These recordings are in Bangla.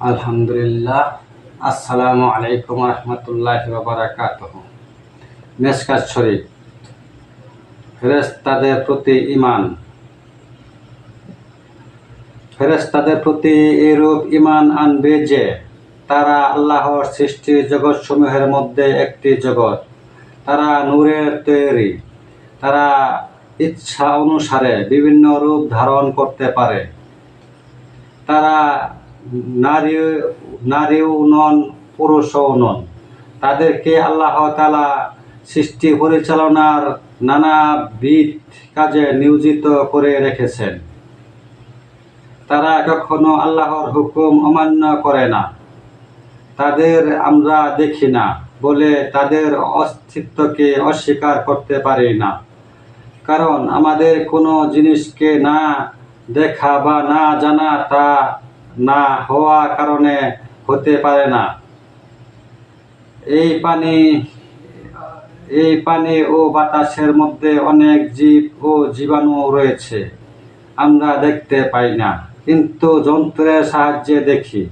আলহামদুলিল্লাহ। আসসালামু আলাইকুম রহমতুল্লাহি ওয়া বারাকাতুহু। মেশকাত শরীফ। ফেরেশতাদের প্রতি ঈমান। ফেরেশতাদের প্রতি এরূপ ঈমান আনবে যে তারা আল্লাহর সৃষ্টি জগৎসমূহের মধ্যে একটি জগৎ। তারা নূরের তৈরি। তারা ইচ্ছা অনুসারে বিভিন্ন রূপ ধারণ করতে পারে। তারা নারীও নন, পুরুষও নন। তাদেরকে আল্লাহ তাআলা সৃষ্টি পরিচালনার নানাবিধ কাজে নিয়োজিত করে রেখেছেন। তারা কখনো আল্লাহর হুকুম অমান্য করে না। তাদের আমরা দেখি না বলে তাদের অস্তিত্বকে অস্বীকার করতে পারি না। কারণ আমাদের কোনো জিনিসকে না দেখা বা না জানা তা না হওয়া কারণে হতে পারে না। এই পানি ও বাতাসের মধ্যে অনেক জীব ও জীবাণু রয়েছে, আমরা দেখতে পাই না, কিন্তু যন্ত্রের সাহায্যে দেখি।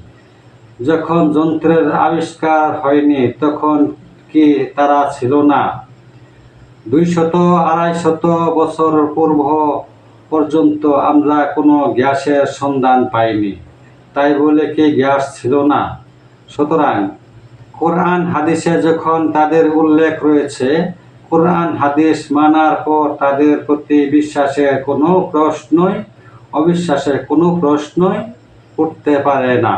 যখন যন্ত্রের আবিষ্কার হয়নি তখন কি তারা ছিল না? 200-250 বছর পূর্ব পর্যন্ত আমরা কোনো গ্যাসের সন্ধান পাইনি, তাই বলে কি গ্যাস ছিল না? সুতরাং কোরআন হাদিসে যখন তাদের উল্লেখ রয়েছে, কোরআন হাদিস মানার পর তাদের প্রতি অবিশ্বাসের কোনো প্রশ্নই উঠতে পারে না।